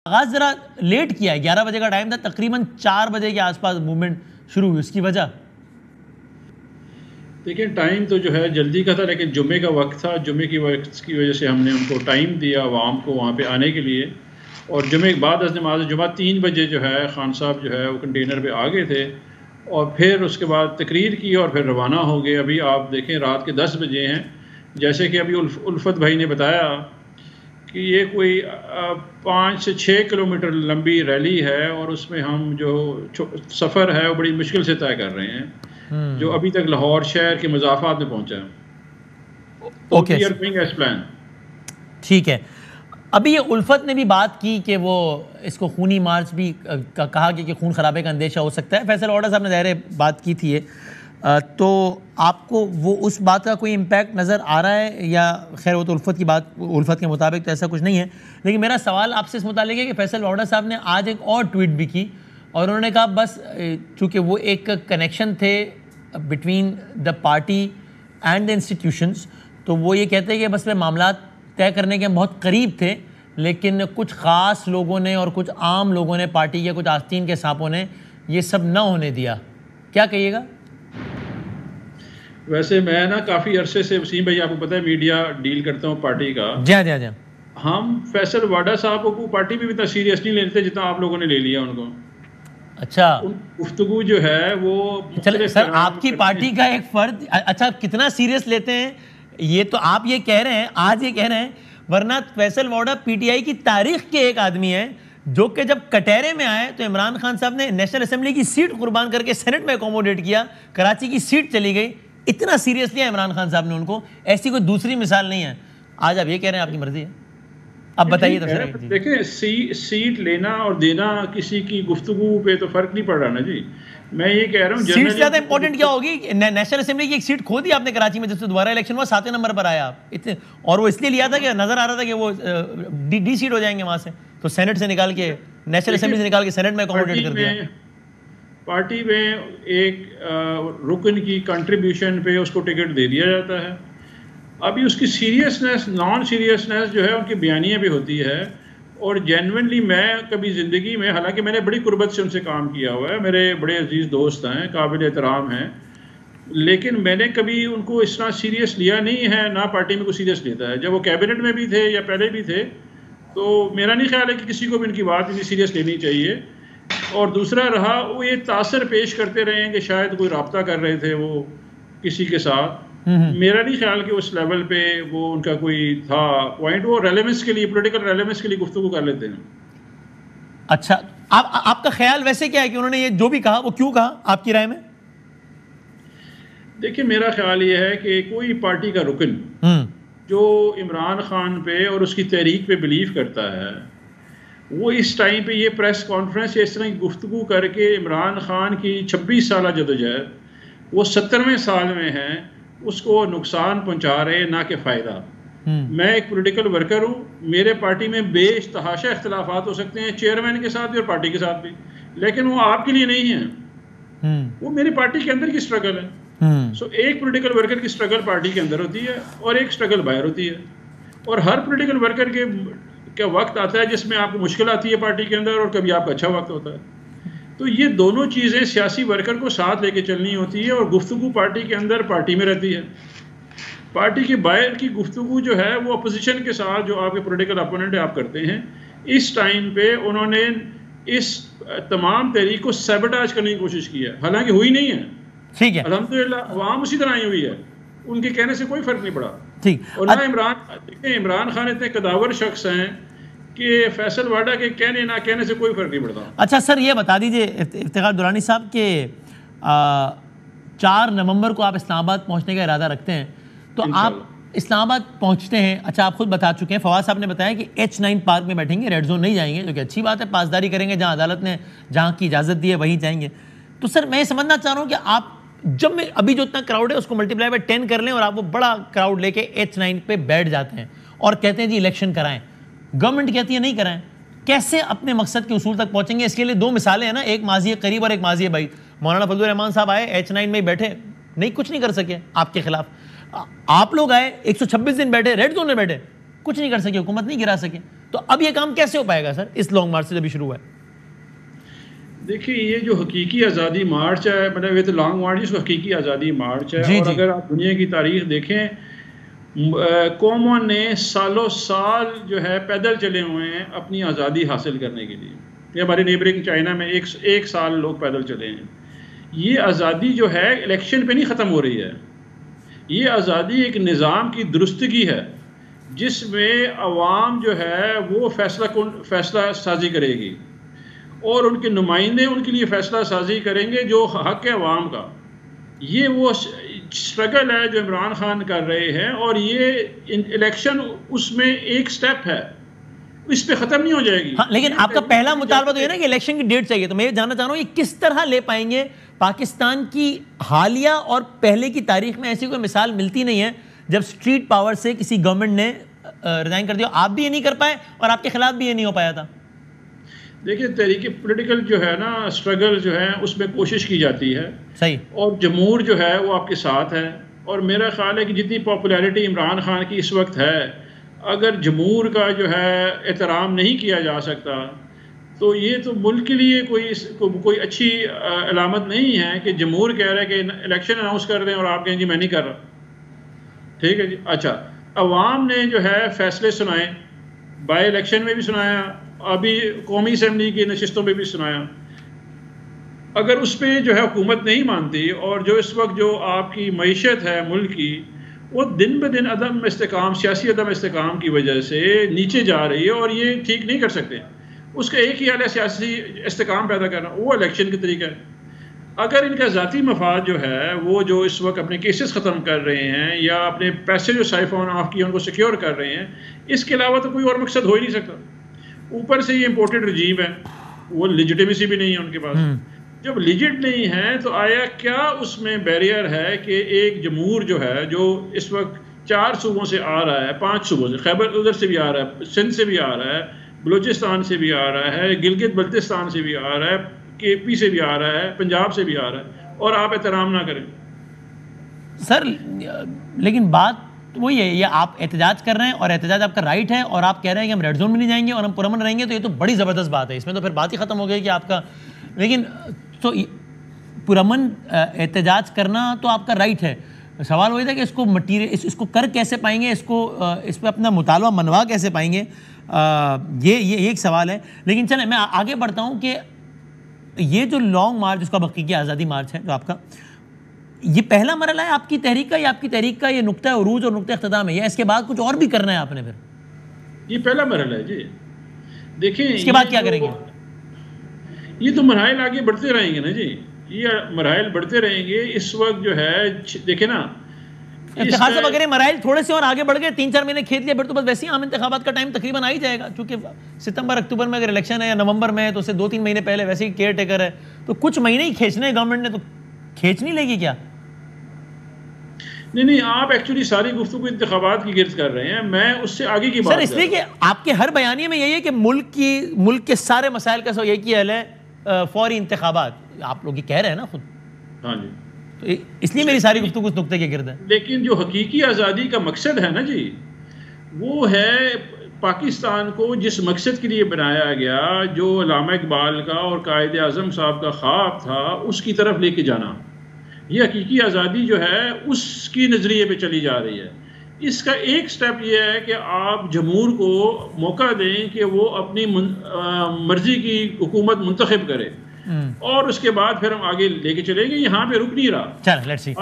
आगाज जरा लेट किया है, 11 बजे का टाइम था, तकरीबन 4 बजे के आसपास मूवमेंट शुरू हुई, उसकी वजह? देखिए टाइम तो जो है जल्दी का था, लेकिन जुम्मे का वक्त था, जुम्मे की वक्त की वजह से हमने उनको टाइम दिया आवाम को वहाँ पे आने के लिए। और जुम्मे के बाद नमाज जुमा 3 बजे जो है खान साहब जो है वो कंटेनर पे आ गए थे और फिर उसके बाद तकरीर की और फिर रवाना हो गए। अभी आप देखें रात के 10 बजे हैं, जैसे कि अभी उल्फत भाई ने बताया कि ये कोई 5 से 6 किलोमीटर लंबी रैली है और उसमें हम जो सफ़र है वो बड़ी मुश्किल से तय कर रहे हैं, जो अभी तक लाहौर शहर के मुज़ाफ़ात में पहुंचा है। ओके, ठीक है। अभी ये उल्फत ने भी बात की कि वो इसको खूनी मार्च भी कहा कि खून खराबे का अंदेशा हो सकता है। फैसल वाडा साहब ने ज़ाहिर बात की थी, तो आपको वो उस बात का कोई इम्पैक्ट नज़र आ रहा है या खैर वो तो उल्फत की बात, उल्फत के मुताबिक तो ऐसा कुछ नहीं है। लेकिन मेरा सवाल आपसे इस मुतालिक है कि फैसल वाडा साहब ने आज एक और ट्वीट भी की और उन्होंने कहा बस चूँकि वो एक कनेक्शन थे between the party and the institutions, तो वो ये कहते हैं कि बस वे मामला तय करने के बहुत करीब थे, लेकिन कुछ ख़ास लोगों ने और कुछ आम लोगों ने, पार्टी के कुछ आस्तीन के सांपों ने ये सब न होने दिया। क्या कहिएगा? वैसे मैं ना काफ़ी अरसे से, वसीम भाई आपको पता है, मीडिया डील करता हूँ पार्टी का। जी। हम फैसल वाडा साहब को पार्टी में भी इतना सीरियस नहीं लेते जितना आप लोगों ने ले लिया उनको। अच्छा, गुफ्तगू जो है वो चलो सर, आपकी पार्टी का एक फर्द, अच्छा कितना सीरियस लेते हैं ये तो आप ये कह रहे हैं, आज ये कह रहे हैं, वरना फैसल वाडा पीटीआई की तारीख के एक आदमी है जो कि जब कटहरे में आए तो इमरान खान साहब ने नेशनल असेंबली की सीट कुर्बान करके सेनेट में अकोमोडेट किया, कराची की सीट चली गई, इतना सीरियस लिया इमरान खान साहब ने उनको। ऐसी कोई दूसरी मिसाल नहीं है। आज आप ये कह रहे हैं आपकी मर्जी है, अब बताइए। तो देखिए सीट लेना और देना किसी की गुफ्तगू पे तो फर्क नहीं पड़ रहा ना जी। मैं ये कह रहा हूँ सीट ज्यादा इंपॉर्टेंट क्या होगी? नेशनल असेंबली की एक सीट खो दी आपने कराची में, जब से दोबारा इलेक्शन हुआ 7वें नंबर पर आया आप इतने, और वो इसलिए लिया था कि नजर आ रहा था कि वो डी सीट हो जाएंगे वहां से, तो सेनेट से निकाल के, नेशनल असेंबली से निकाल के सेनेट में अकोमोडेट कर दिया। पार्टी में एक रुकन की कंट्रीब्यूशन पे उसको टिकट दे दिया जाता है। अभी उसकी सीरियसनेस, नॉन सीरियसनेस जो है उनकी बयानियाँ भी होती है। और जेन्युइनली मैं कभी ज़िंदगी में, हालांकि मैंने बड़ी कुर्बत से उनसे काम किया हुआ है, मेरे बड़े अजीज़ दोस्त हैं, काबिल एहतराम हैं, लेकिन मैंने कभी उनको इस तरह सीरियस लिया नहीं है, ना पार्टी में कोई सीरियस लेता है। जब वो कैबिनेट में भी थे या पहले भी थे, तो मेरा नहीं ख्याल है कि किसी को भी उनकी बात इतनी सीरियस लेनी चाहिए। और दूसरा रहा, वो ये तासर पेश करते रहे हैं कि शायद कोई रब्ता कर रहे थे वो किसी के साथ। मेरा नहीं ख्याल कि उस लेवल पे वो उनका कोई था पॉइंट। वो रेलेवेंस के लिए, पॉलिटिकल रेलेवेंस के लिए गुफ्तगू कर लेते हैं। अच्छा, आपका ख्याल वैसे क्या है कि उन्होंने ये जो भी कहा वो क्यों कहा आपकी राय में? देखिए मेरा ख्याल ये है कि कोई पार्टी का रुकन जो इमरान खान पे और उसकी तहरीक पे बिलीव करता है, वो इस टाइम पे ये प्रेस कॉन्फ्रेंस इस तरह की गुफ्तगू करके इमरान खान की 26 साल जदोजहद, वो 70वें साल में हैं, उसको नुकसान पहुंचा रहे, ना कि फ़ायदा। मैं एक पॉलिटिकल वर्कर हूँ, मेरे पार्टी में बेतहाशा इख्तलाफात हो सकते हैं चेयरमैन के साथ भी और पार्टी के साथ भी, लेकिन वो आपके लिए नहीं है, वो मेरी पार्टी के अंदर की स्ट्रगल है। सो एक पॉलिटिकल वर्कर की स्ट्रगल पार्टी के अंदर होती है और एक स्ट्रगल बाहर होती है। और हर पॉलिटिकल वर्कर के वक्त आता है जिसमें आपको मुश्किल आती है पार्टी के अंदर, और कभी आपका अच्छा वक्त होता है। तो ये दोनों चीज़ें सियासी वर्कर को साथ लेके चलनी होती है। और गुफ्तगू पार्टी के अंदर पार्टी में रहती है, पार्टी के बाहर की गुफ्तगू जो है वो अपोजिशन के साथ, जो आपके पॉलिटिकल अपोनेंट आप करते हैं। इस टाइम पे उन्होंने इस तमाम तहरीक को सैबोटाज करने की कोशिश की है, हालांकि हुई नहीं है। ठीक है, अल्हम्दुलिल्लाह अवाम उसी तरह आई हुई है, उनके कहने से कोई फर्क नहीं पड़ा। ठीक। और ना इमरान खान इतने कदावर शख्स हैं कि फैसल वाडा के कहने ना कहने से कोई फर्क नहीं पड़ता। अच्छा सर, ये बता दीजिए इफ्तिखार दुरानी साहब के 4 नवंबर को आप इस्लामाबाद पहुंचने का इरादा रखते हैं, तो आप इस्लामाबाद पहुंचते हैं, अच्छा आप खुद बता चुके हैं, फवाद साहब ने बताया कि H9 पार्क में बैठेंगे, रेड जोन नहीं जाएंगे, जो कि अच्छी बात है, पासदारी करेंगे, जहां अदालत ने जहां की इजाज़त दी है वहीं जाएंगे। तो सर मैं समझना चाह रहा हूँ कि आप जब में अभी जो इतना क्राउड है उसको मल्टीप्लाई बाय 10 कर लें और आप वो बड़ा क्राउड लेके H9 पे बैठ जाते हैं और कहते हैं जी इलेक्शन कराएं, गवर्नमेंट कहती है नहीं कराएं, कैसे अपने मकसद के उसूल तक पहुंचेंगे? इसके लिए 2 मिसालें हैं ना, एक माजी करीब और एक माजी बाई। मौलाना फजलुर रहमान साहब आए, H9 में बैठे, नहीं कुछ नहीं कर सके आपके खिलाफ। आप लोग आए, 126 दिन बैठे, रेड जोन में बैठे, कुछ नहीं कर सके, हुकूमत नहीं गिरा सके। तो अब ये काम कैसे हो पाएगा सर इस लॉन्ग मार्च से जब शुरू हुआ है? देखिए, ये जो हकीकी आज़ादी मार्च है, मतलब ये तो लॉन्ग मार्च, इसको हकीकी आज़ादी मार्च है। और अगर आप दुनिया की तारीख देखें, कौमों ने सालों साल जो है पैदल चले हुए हैं अपनी आज़ादी हासिल करने के लिए। ये हमारे नेबरिंग चाइना में एक साल लोग पैदल चले हैं। ये आज़ादी जो है इलेक्शन पे नहीं ख़त्म हो रही है। ये आज़ादी एक निज़ाम की दुरुस्तगी है जिसमें अवाम जो है वो फैसला साजी करेगी और उनके नुमाइंदे उनके लिए फ़ैसला साजी करेंगे जो हक़ है अवाम का। ये वो स्ट्रगल है जो इमरान खान कर रहे हैं, और ये इलेक्शन उसमें एक स्टेप है, इस पे ख़त्म नहीं हो जाएगी। हाँ, लेकिन आपका पहला मुतालबा तो ये ना कि इलेक्शन की डेट चाहिए। तो मैं ये जानना चाह रहा हूँ ये किस तरह ले पाएंगे? पाकिस्तान की हालिया और पहले की तारीख में ऐसी कोई मिसाल मिलती नहीं है जब स्ट्रीट पावर से किसी गवर्नमेंट ने रिजाइन कर दिया। आप भी ये नहीं कर पाए और आपके खिलाफ भी ये नहीं हो पाया था। देखिए, तरीके पॉलिटिकल जो है ना स्ट्रगल जो है उसमें कोशिश की जाती है, सही, और जमहूर जो है वो आपके साथ है। और मेरा ख्याल है कि जितनी पॉपुलैरिटी इमरान खान की इस वक्त है, अगर जमहूर का जो है एहतराम नहीं किया जा सकता तो ये तो मुल्क के लिए कोई अच्छी अलामत नहीं है कि जमहूर कह रहा है कि इलेक्शन अनाउंस कर दें और आप कहें जी मैं नहीं कर रहा। ठीक है जी, अच्छा, अवाम ने जो है फैसले सुनाए, बाई इलेक्शन में भी सुनाया, अभी कौमी असम्बली की नशिस्तों में भी सुनाया। अगर उस पर जो है हुकूमत नहीं मानती और जो इस वक्त जो आपकी मईशत है मुल्क की वो दिन ब दिन अदम इस्तेकाम, सियासी अदम इस्तेकाम की वजह से नीचे जा रही है और ये ठीक नहीं कर सकते। उसका एक ही हाल है सियासी इस्तेकाम पैदा करना, वो इलेक्शन का तरीका है। अगर इनका ज़ाती मफाद जो है वो जो इस वक्त अपने केसेस ख़त्म कर रहे हैं या अपने पैसे जो साइफोन ऑफ किए उनको सिक्योर कर रहे हैं, इसके अलावा तो कोई और मकसद हो ही नहीं सकता। ऊपर से ये इम्पोर्टेड रजीम है, वो लिजिटिमेसी भी नहीं है उनके पास। जब लिजिट नहीं है तो आया क्या उसमें बैरियर है कि एक जमहूर जो है जो इस वक्त 4 सूबों से आ रहा है, 5 सूबों से, खैबर उधर से भी आ रहा है, सिंध से भी आ रहा है, बलूचिस्तान से भी आ रहा है, गिलगित बल्तिस्तान से भी आ रहा है, KP से भी आ रहा है, पंजाब से भी आ रहा है, और आप एहतराम ना करें सर। लेकिन बात वही है, ये आप एहतजाज कर रहे हैं और एहतजाज आपका राइट है, और आप कह रहे हैं कि हम रेड जोन में नहीं जाएंगे और हम पुरअमन रहेंगे, तो ये तो बड़ी ज़बरदस्त बात है। इसमें तो फिर बात ही ख़त्म हो गई कि आपका, लेकिन तो पुरअमन एहतजाज करना तो आपका राइट है। सवाल वही था कि इसको मटीरियल इसको कर कैसे पाएंगे, इस पर अपना मुतालबा मनवा कैसे पाएंगे, ये एक सवाल है। लेकिन चलें मैं आगे बढ़ता हूँ कि ये जो लॉन्ग मार्च जिसको हकीकी आज़ादी मार्च है जो आपका, ये पहला मरहला है आपकी तहरीक का, या आपकी तहरीक का ये नुक्ता उरूज और नुक्ता इख्तिताम है, या इसके बाद कुछ और भी करना है आपने? फिर ये पहला मरहला है जी। देखिए इसके बाद क्या करेंगे? ये तो मराइल आगे बढ़ते रहेंगे ना जी, ये मराइल बढ़ते रहेंगे। इस वक्त जो है देखे ना, इंतखाब वगैरह मराइल थोड़े से और आगे बढ़ गए, 3-4 महीने खेत लिया, फिर तो बस वैसे ही आम इंतखाबात का टाइम तकरीबन आ ही जाएगा, क्योंकि सितंबर अक्टूबर में अगर इलेक्शन है या नवंबर में है तो उससे 2-3 महीने पहले वैसे ही केयर टेकर है, तो कुछ महीने ही खींचने गवर्नमेंट ने, तो खींच नहीं लेगी क्या? नहीं, आप एक्चुअली सारी गुफ्तगू इंतखाबात की गिर्द कर रहे हैं, मैं उससे आगे की बात सर इसलिए कि आपके हर बयानिए में यही है कि मुल्क के सारे मसाइल का सब यही की हल है फौरी इंतखाबात, आप लोग ये कह रहे हैं ना खुद। हाँ जी, तो इसलिए मेरी सारी गुफ्तगू उस नुक्ते के गिर्द है। लेकिन जो हकीकी आज़ादी का मकसद है ना जी, वो है पाकिस्तान को जिस मकसद के लिए बनाया गया, जो अल्लामा इकबाल का और कायद आज़म साहब का ख्वाब था, उसकी तरफ लेके जाना। ये हकीकी आज़ादी जो है उसकी नज़रिए पे चली जा रही है। इसका एक स्टेप ये है कि आप जमहूर को मौका दें कि वो अपनी मर्जी की हुकूमत मुंतखब करे, और उसके बाद फिर हम आगे लेके चलेंगे। यहाँ पे रुक नहीं रहा। चल लेट्स सी।